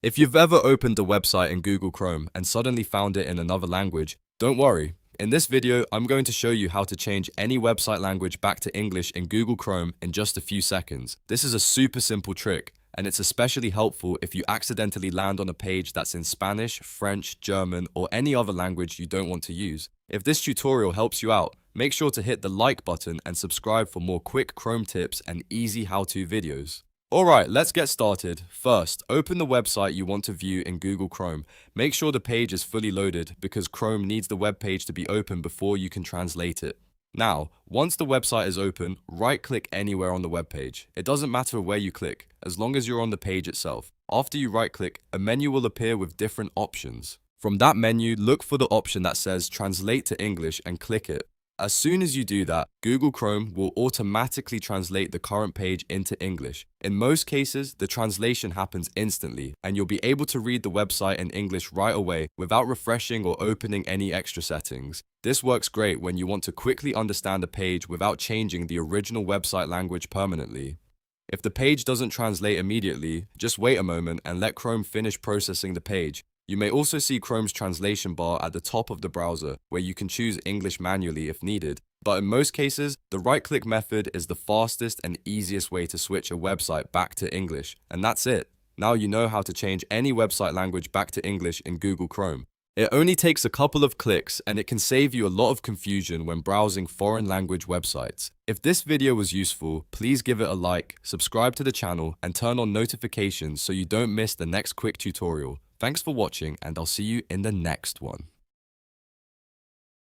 If you've ever opened a website in Google Chrome and suddenly found it in another language, don't worry. In this video, I'm going to show you how to change any website language back to English in Google Chrome in just a few seconds. This is a super simple trick, and it's especially helpful if you accidentally land on a page that's in Spanish, French, German, or any other language you don't want to use. If this tutorial helps you out, make sure to hit the like button and subscribe for more quick Chrome tips and easy how-to videos. Alright, let's get started. First, open the website you want to view in Google Chrome. Make sure the page is fully loaded because Chrome needs the web page to be open before you can translate it. Now, once the website is open, right-click anywhere on the web page. It doesn't matter where you click, as long as you're on the page itself. After you right-click, a menu will appear with different options. From that menu, look for the option that says Translate to English and click it. As soon as you do that, Google Chrome will automatically translate the current page into English. In most cases, the translation happens instantly, and you'll be able to read the website in English right away without refreshing or opening any extra settings. This works great when you want to quickly understand a page without changing the original website language permanently. If the page doesn't translate immediately, just wait a moment and let Chrome finish processing the page. You may also see Chrome's translation bar at the top of the browser, where you can choose English manually if needed. But in most cases, the right-click method is the fastest and easiest way to switch a website back to English. And that's it. Now you know how to change any website language back to English in Google Chrome. It only takes a couple of clicks, and it can save you a lot of confusion when browsing foreign language websites. If this video was useful, please give it a like, subscribe to the channel, and turn on notifications so you don't miss the next quick tutorial. Thanks for watching, and I'll see you in the next one.